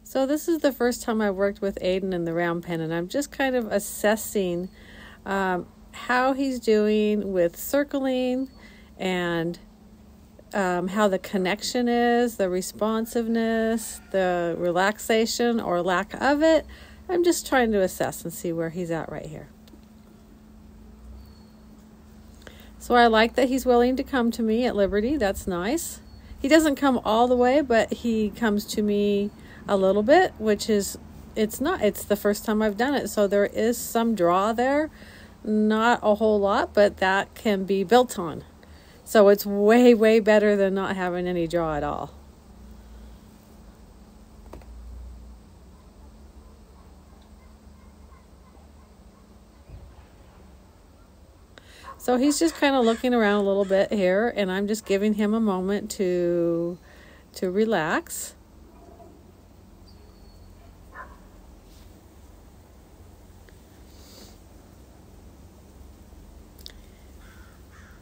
So this is the first time I worked with Aiden in the round pen, and I'm just kind of assessing how he's doing with circling and how the connection is, the responsiveness, the relaxation or lack of it. I'm just trying to assess and see where he's at right here. So I like that he's willing to come to me at Liberty. That's nice. He doesn't come all the way, but he comes to me a little bit, which is, it's the first time I've done it. So there is some draw there, not a whole lot, but that can be built on. So it's way, way better than not having any draw at all. So he's just kind of looking around a little bit here, and I'm just giving him a moment to relax.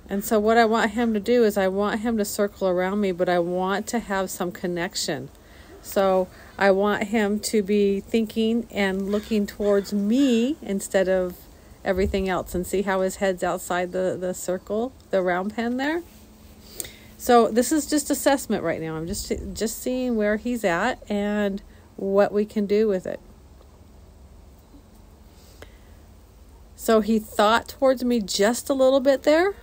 And so what I want him to do is I want him to circle around me, but I want to have some connection. So I want him to be thinking and looking towards me instead of everything else, and see how his head's outside the circle, the round pen there. So this is just assessment right now. I'm just seeing where he's at and what we can do with it. So he thought towards me just a little bit there,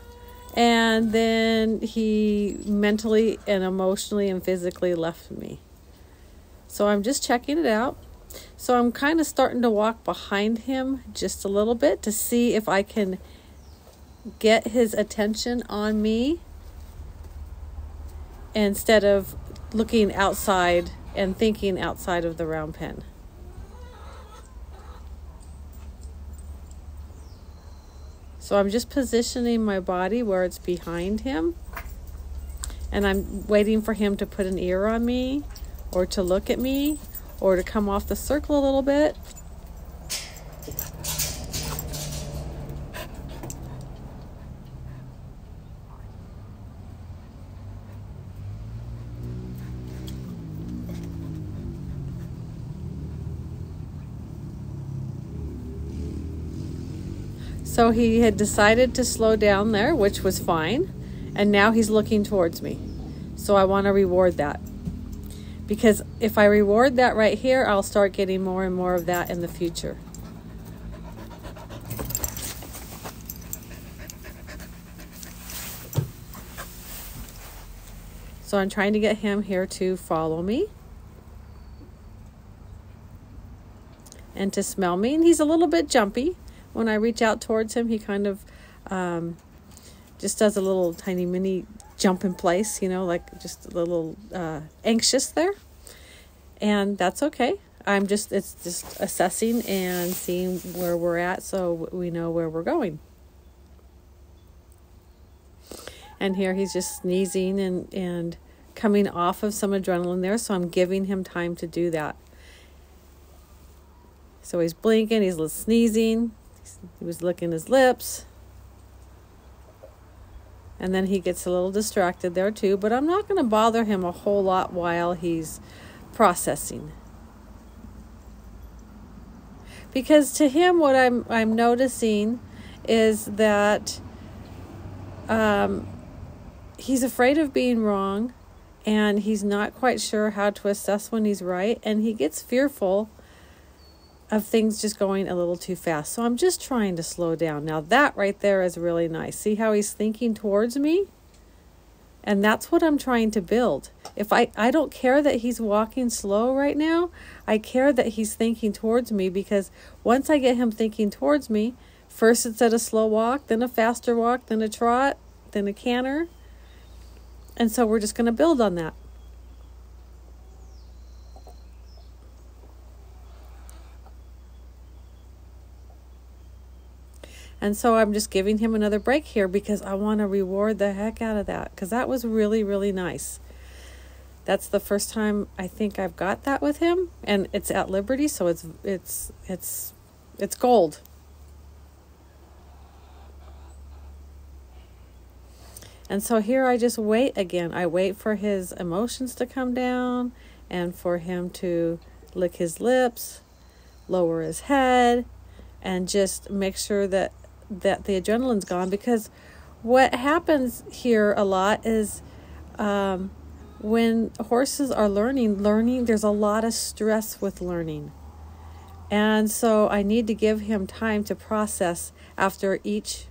and then he mentally and emotionally and physically left me. So I'm just checking it out. So I'm kind of starting to walk behind him just a little bit to see if I can get his attention on me instead of looking outside and thinking outside of the round pen. So I'm just positioning my body where it's behind him, and I'm waiting for him to put an ear on me or to look at me or to come off the circle a little bit. So he had decided to slow down there, which was fine, and now he's looking towards me. So I want to reward that. Because if I reward that right here, I'll start getting more and more of that in the future. So I'm trying to get him here to follow me and to smell me. And he's a little bit jumpy. When I reach out towards him, he kind of just does a little tiny mini jump in place, like just a little anxious there. And that's okay. It's just assessing and seeing where we're at so we know where we're going. And here he's just sneezing and coming off of some adrenaline there, so I'm giving him time to do that. So he's blinking, he's sneezing, he was licking his lips. And then he gets a little distracted there too, but I'm not going to bother him a whole lot while he's processing. Because to him, what I'm noticing is that he's afraid of being wrong, and he's not quite sure how to assess when he's right, and he gets fearful of things just going a little too fast. So I'm just trying to slow down. Now that right there is really nice. See how he's thinking towards me? And that's what I'm trying to build. If I don't care that he's walking slow right now, I care that he's thinking towards me, because once I get him thinking towards me, first it's at a slow walk, then a faster walk, then a trot, then a canter. And so we're just going to build on that. And so I'm just giving him another break here because I want to reward the heck out of that, because that was really, really nice. That's the first time I think I've got that with him, and it's at Liberty, so it's gold. And so here I just wait again. I wait for his emotions to come down and for him to lick his lips, lower his head, and just make sure that the adrenaline's gone. Because what happens here a lot is when horses are learning, there's a lot of stress with learning. And so I need to give him time to process after each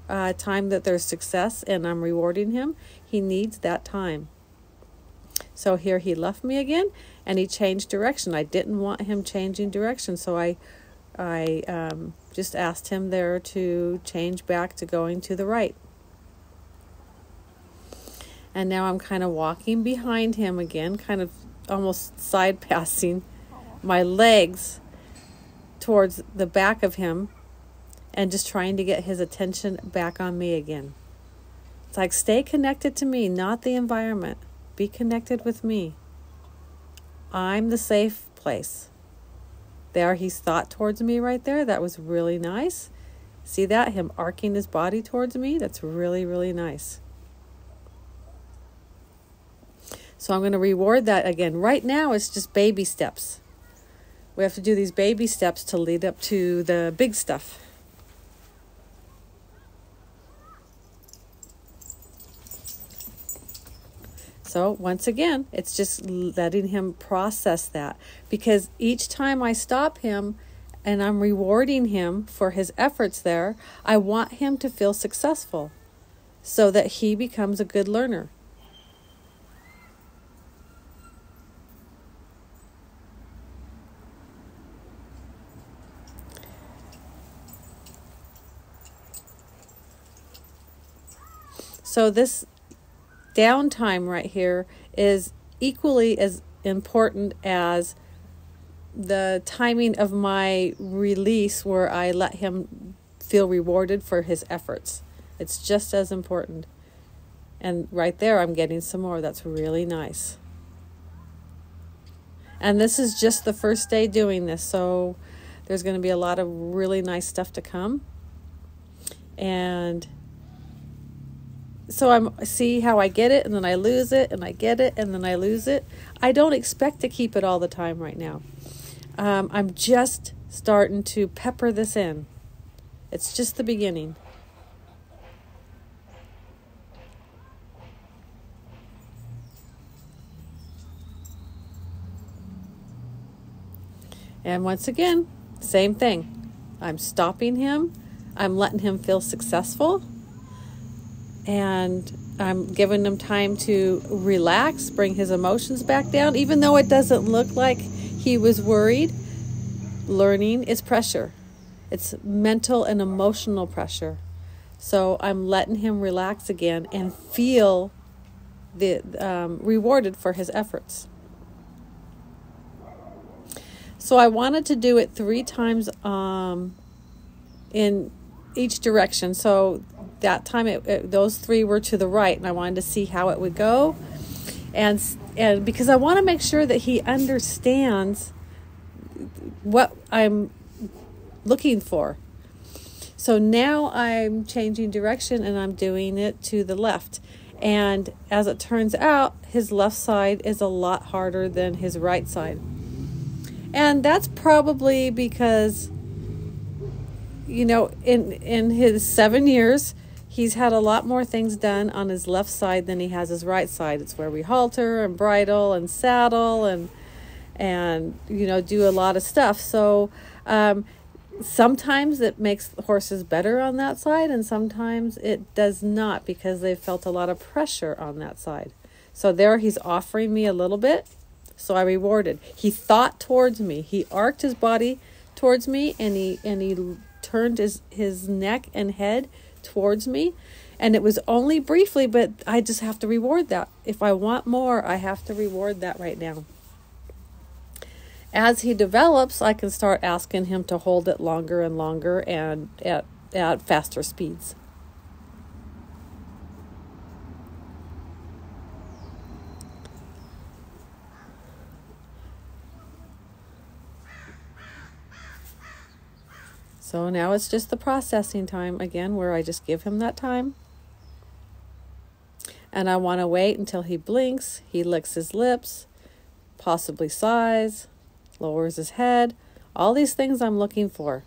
time that there's success and I'm rewarding him. He needs that time. So here he left me again and he changed direction. I didn't want him changing direction, so I just asked him there to change back to going to the right. And now I'm kind of walking behind him again, kind of almost side passing my legs towards the back of him and just trying to get his attention back on me again. It's like, stay connected to me, not the environment. Be connected with me. I'm the safe place. There, he's thought towards me right there. That was really nice. See that? Him arcing his body towards me? That's really, really nice. So I'm going to reward that again. Right now, it's just baby steps. We have to do these baby steps to lead up to the big stuff. So once again, it's just letting him process that. Because each time I stop him and I'm rewarding him for his efforts there, I want him to feel successful so that he becomes a good learner. So this downtime right here is equally as important as the timing of my release where I let him feel rewarded for his efforts. It's just as important. And right there, I'm getting some more. That's really nice. And this is just the first day doing this, so there's going to be a lot of really nice stuff to come. And so I see how I get it, and then I lose it, and I get it, and then I lose it. I don't expect to keep it all the time right now. I'm just starting to pepper this in. It's just the beginning. And once again, same thing. I'm stopping him. I'm letting him feel successful. And I'm giving him time to relax, bring his emotions back down. Even though it doesn't look like he was worried, learning is pressure. It's mental and emotional pressure. So I'm letting him relax again and feel rewarded for his efforts. So I wanted to do it 3 times in each direction. So that time those 3 were to the right, and I wanted to see how it would go. And because I want to make sure that he understands what I'm looking for. So now I'm changing direction and I'm doing it to the left. And as it turns out, his left side is a lot harder than his right side. And that's probably because, you know, in his 7 years, he's had a lot more things done on his left side than he has his right side. It's where we halter and bridle and saddle and you know, do a lot of stuff. So sometimes it makes horses better on that side, and sometimes it does not, because they've felt a lot of pressure on that side. So there he's offering me a little bit, so I rewarded. He thought towards me. He arched his body towards me, and he turned his neck and head towards me. And it was only briefly, but I just have to reward that. If I want more, I have to reward that right now. As he develops, I can start asking him to hold it longer and longer and at faster speeds. So now it's just the processing time again, where I just give him that time. And I want to wait until he blinks, he licks his lips, possibly sighs, lowers his head. All these things I'm looking for.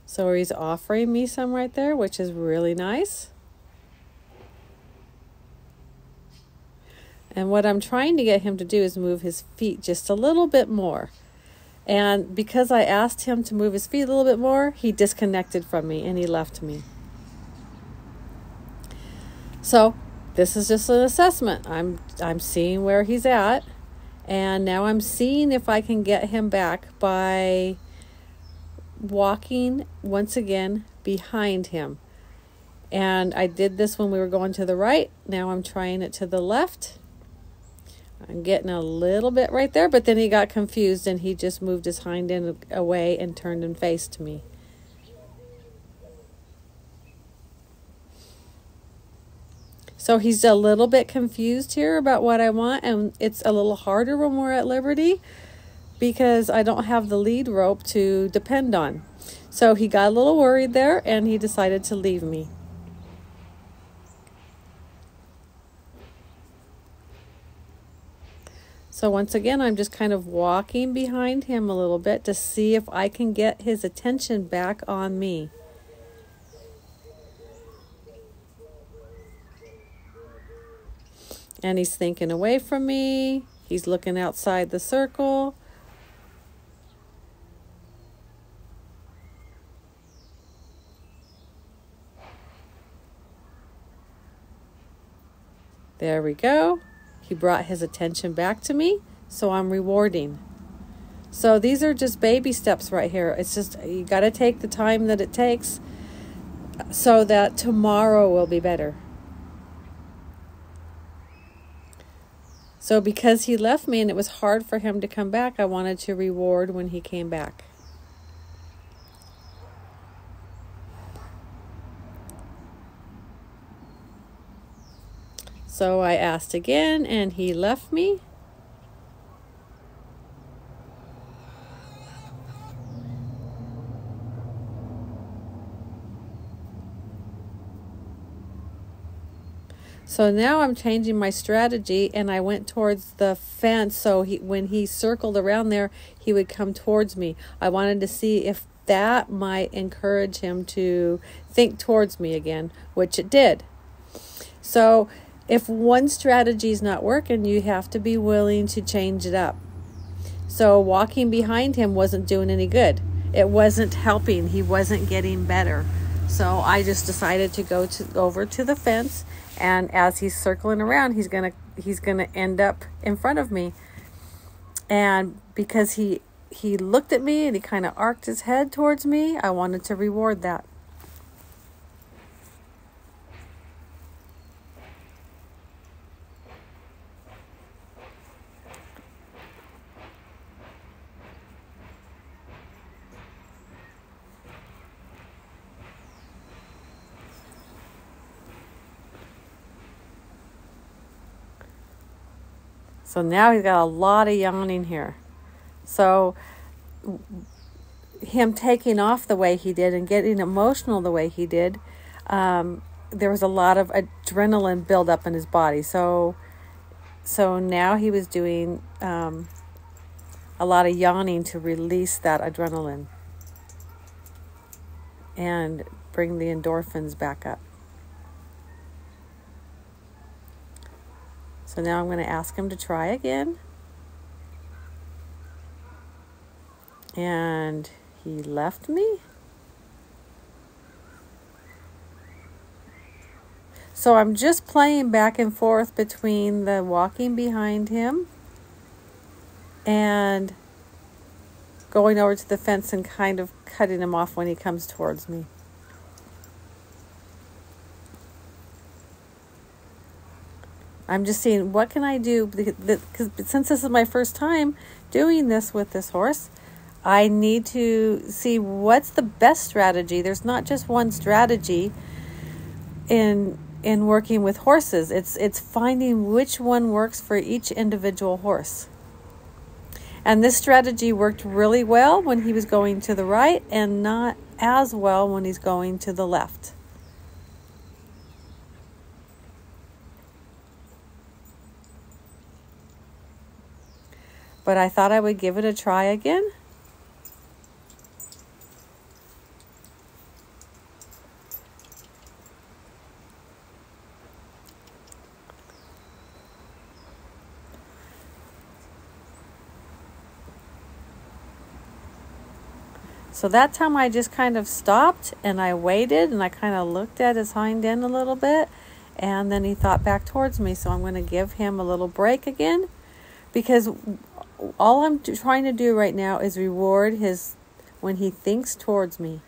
So he's offering me some right there, which is really nice. And what I'm trying to get him to do is move his feet just a little bit more. And because I asked him to move his feet a little bit more, he disconnected from me and he left me. So this is just an assessment. I'm seeing where he's at. And now I'm seeing if I can get him back by walking once again behind him. And I did this when we were going to the right. Now I'm trying it to the left. I'm getting a little bit right there, but then he got confused and he just moved his hind end away and turned and faced me. So he's a little bit confused here about what I want, and it's a little harder when we're at Liberty because I don't have the lead rope to depend on. So he got a little worried there and he decided to leave me. So once again, I'm just kind of walking behind him a little bit to see if I can get his attention back on me. And he's thinking away from me. He's looking outside the circle. There we go. He brought his attention back to me, so I'm rewarding. So these are just baby steps right here. It's just, you got to take the time that it takes so that tomorrow will be better. So because he left me and it was hard for him to come back, I wanted to reward when he came back. So I asked again and he left me. So now I'm changing my strategy and I went towards the fence. So when he circled around there, he would come towards me. I wanted to see if that might encourage him to think towards me again, which it did. So if one strategy is not working, you have to be willing to change it up. So walking behind him wasn't doing any good. It wasn't helping. He wasn't getting better. So I just decided to go over to the fence, and as he's circling around, he's gonna end up in front of me. And because he looked at me and he kind of arced his head towards me, I wanted to reward that. So now he's got a lot of yawning here. So him taking off the way he did and getting emotional the way he did, there was a lot of adrenaline buildup in his body. So now he was doing a lot of yawning to release that adrenaline and bring the endorphins back up. So now I'm going to ask him to try again. And he left me. So I'm just playing back and forth between the walking behind him and going over to the fence and kind of cutting him off when he comes towards me. I'm just seeing, what can I do? Because since this is my first time doing this with this horse, I need to see what's the best strategy. There's not just one strategy in in working with horses. It's finding which one works for each individual horse. And this strategy worked really well when he was going to the right and not as well when he's going to the left. But I thought I would give it a try again. So that time I just kind of stopped and I waited and I kind of looked at his hind end a little bit, and then he thought back towards me. So I'm going to give him a little break again, because all I'm trying to do right now is reward his when he thinks towards me.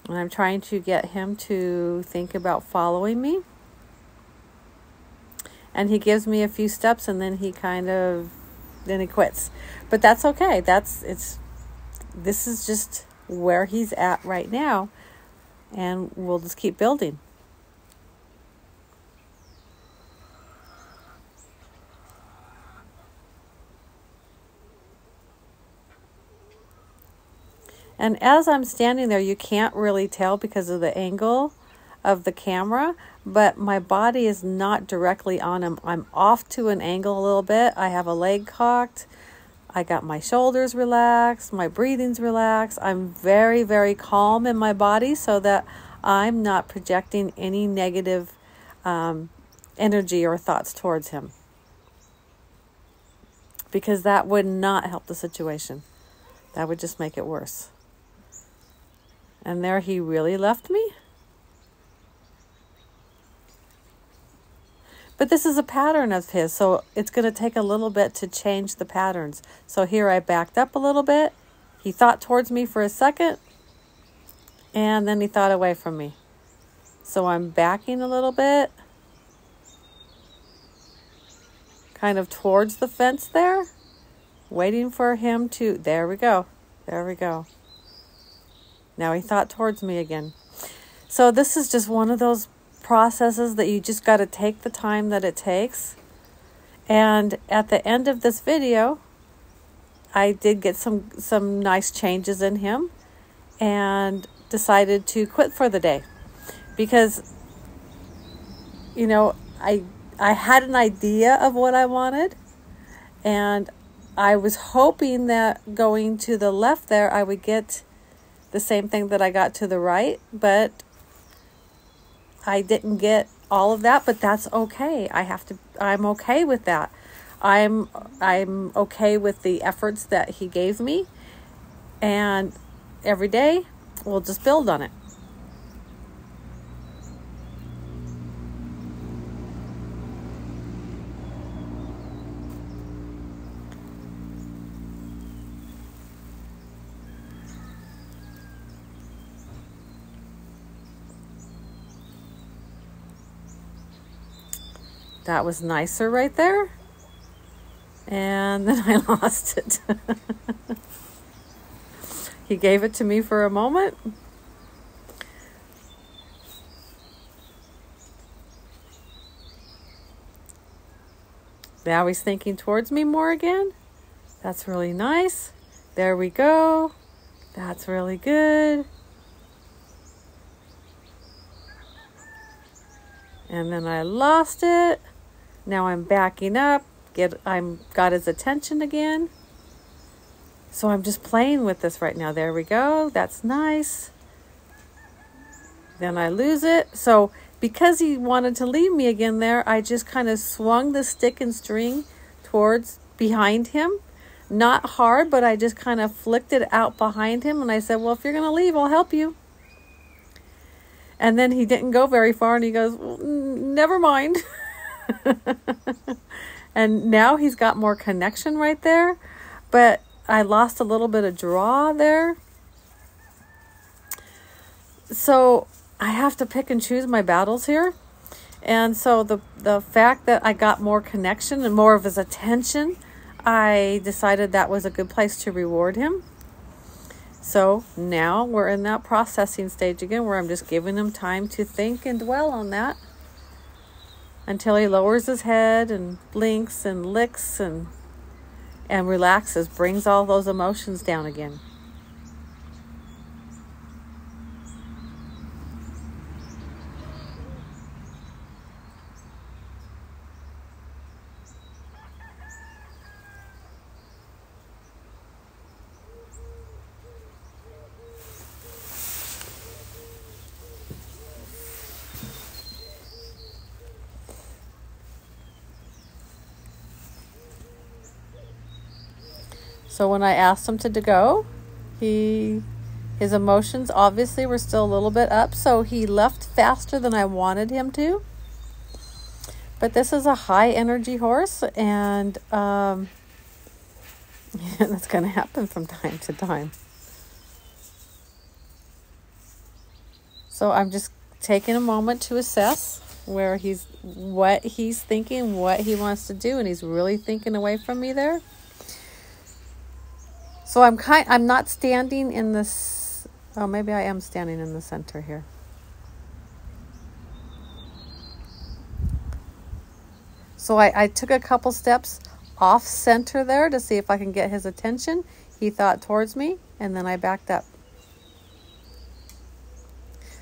And I'm trying to get him to think about following me. And he gives me a few steps and then he quits. But that's okay. This is just where he's at right now, and we'll just keep building. And as I'm standing there, you can't really tell because of the angle of the camera, but my body is not directly on him. I'm off to an angle a little bit. I have a leg cocked. I got my shoulders relaxed. My breathing's relaxed. I'm very, very calm in my body so that I'm not projecting any negative energy or thoughts towards him, because that would not help the situation. That would just make it worse. And there he really left me. But this is a pattern of his, so it's going to take a little bit to change the patterns. So here I backed up a little bit. He thought towards me for a second, and then he thought away from me. So I'm backing a little bit, kind of towards the fence there, waiting for him to, there we go. There we go. Now he thought towards me again. So this is just one of those processes that you just got to take the time that it takes. And at the end of this video, I did get some nice changes in him and decided to quit for the day, because I had an idea of what I wanted, and I was hoping that going to the left there I would get the same thing that I got to the right, but I didn't get all of that. But that's okay. I'm okay with that. I'm okay with the efforts that he gave me, and every day we'll just build on it. That was nicer right there. And then I lost it. He gave it to me for a moment. Now he's thinking towards me more again. That's really nice. There we go. That's really good. And then I lost it. Now I'm backing up. Got his attention again. So I'm just playing with this right now. There we go. That's nice. Then I lose it. So because he wanted to leave me again there, I just kind of swung the stick and string towards behind him. Not hard, but I just kind of flicked it out behind him. And I said, well, if you're going to leave, I'll help you. And then he didn't go very far, and he goes, well, never mind. And now he's got more connection right there. But I lost a little bit of draw there. So I have to pick and choose my battles here. And so the fact that I got more connection and more of his attention, I decided that was a good place to reward him. So now we're in that processing stage again where I'm just giving him time to think and dwell on that until he lowers his head and blinks and licks and relaxes, brings all those emotions down again. So when I asked him to go, his emotions obviously were still a little bit up, so he left faster than I wanted him to. But this is a high energy horse, and that's going to happen from time to time. So I'm just taking a moment to assess what he's thinking, what he wants to do, and he's really thinking away from me there. So I'm not standing in this. Oh, maybe I am standing in the center here. So I took a couple steps off center there to see if I can get his attention. He thought towards me, and then I backed up.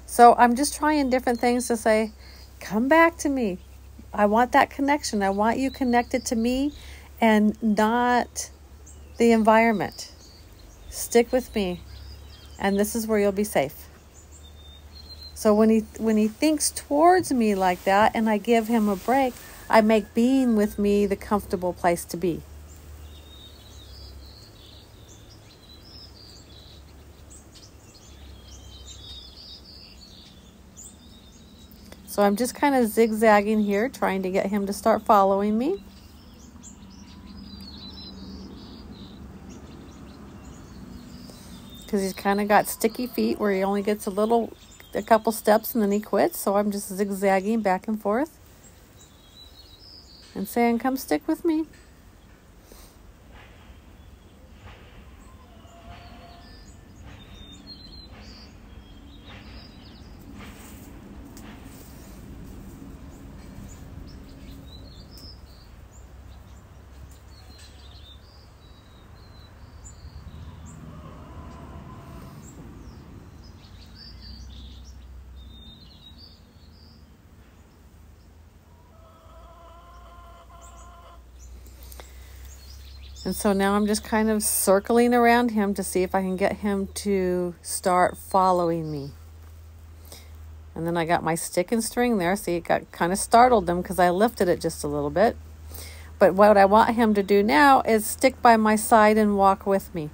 So I'm just trying different things to say, come back to me. I want that connection. I want you connected to me and not the environment. Stick with me, and this is where you'll be safe. So when he thinks towards me like that and I give him a break, I make being with me the comfortable place to be. So I'm just kind of zigzagging here, trying to get him to start following me. Because he's kind of got sticky feet where he only gets a couple steps and then he quits. So I'm just zigzagging back and forth and saying, come stick with me. And so now I'm just kind of circling around him to see if I can get him to start following me. And then I got my stick and string there. See, it kind of startled him because I lifted it just a little bit. But what I want him to do now is stick by my side and walk with me.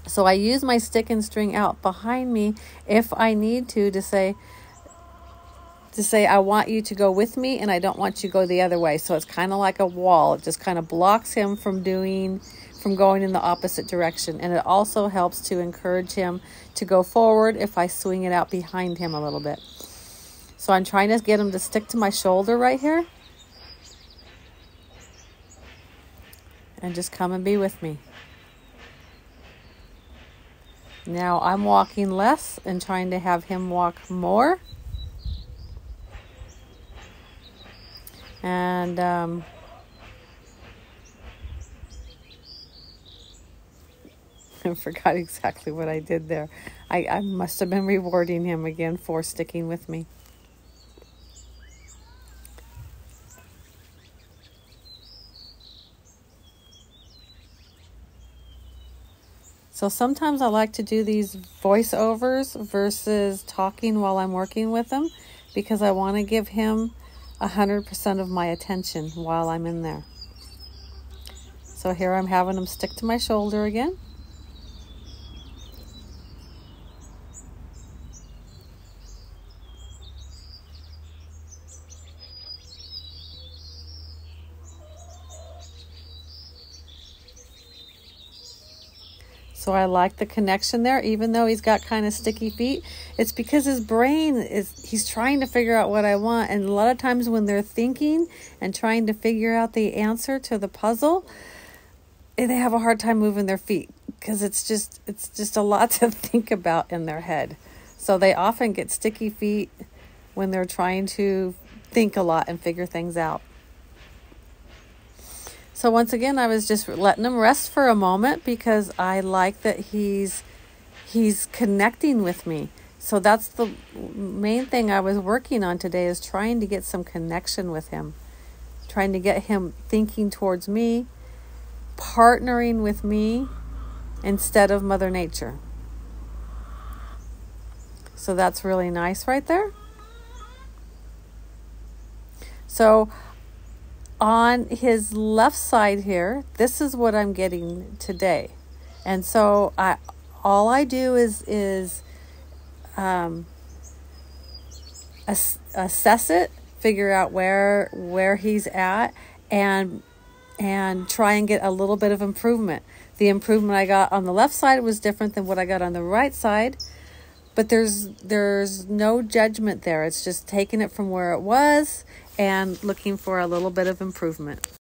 So I use my stick and string out behind me if I need to say, I want you to go with me and I don't want you to go the other way. So it's kind of like a wall. It just kind of blocks him from going in the opposite direction. And it also helps to encourage him to go forward if I swing it out behind him a little bit. So I'm trying to get him to stick to my shoulder right here. And just come and be with me. Now I'm walking less and trying to have him walk more. And I forgot exactly what I did there. I must have been rewarding him again for sticking with me. So sometimes I like to do these voiceovers versus talking while I'm working with him because I want to give him 100% of my attention while I'm in there. So here I'm having him stick to my shoulder again. So I like the connection there, even though he's got kind of sticky feet. It's because his brain he's trying to figure out what I want. And a lot of times when they're thinking and trying to figure out the answer to the puzzle, they have a hard time moving their feet because it's just a lot to think about in their head. So they often get sticky feet when they're trying to think a lot and figure things out. So once again, I was just letting him rest for a moment because I like that he's connecting with me. So that's the main thing I was working on today, is trying to get some connection with him, trying to get him thinking towards me, partnering with me instead of Mother Nature. So that's really nice right there. So on his left side here, this is what I'm getting today. And so all I do is assess it, figure out where he's at, and try and get a little bit of improvement. The improvement I got on the left side was different than what I got on the right side, but there's no judgment there. It's just taking it from where it was and looking for a little bit of improvement.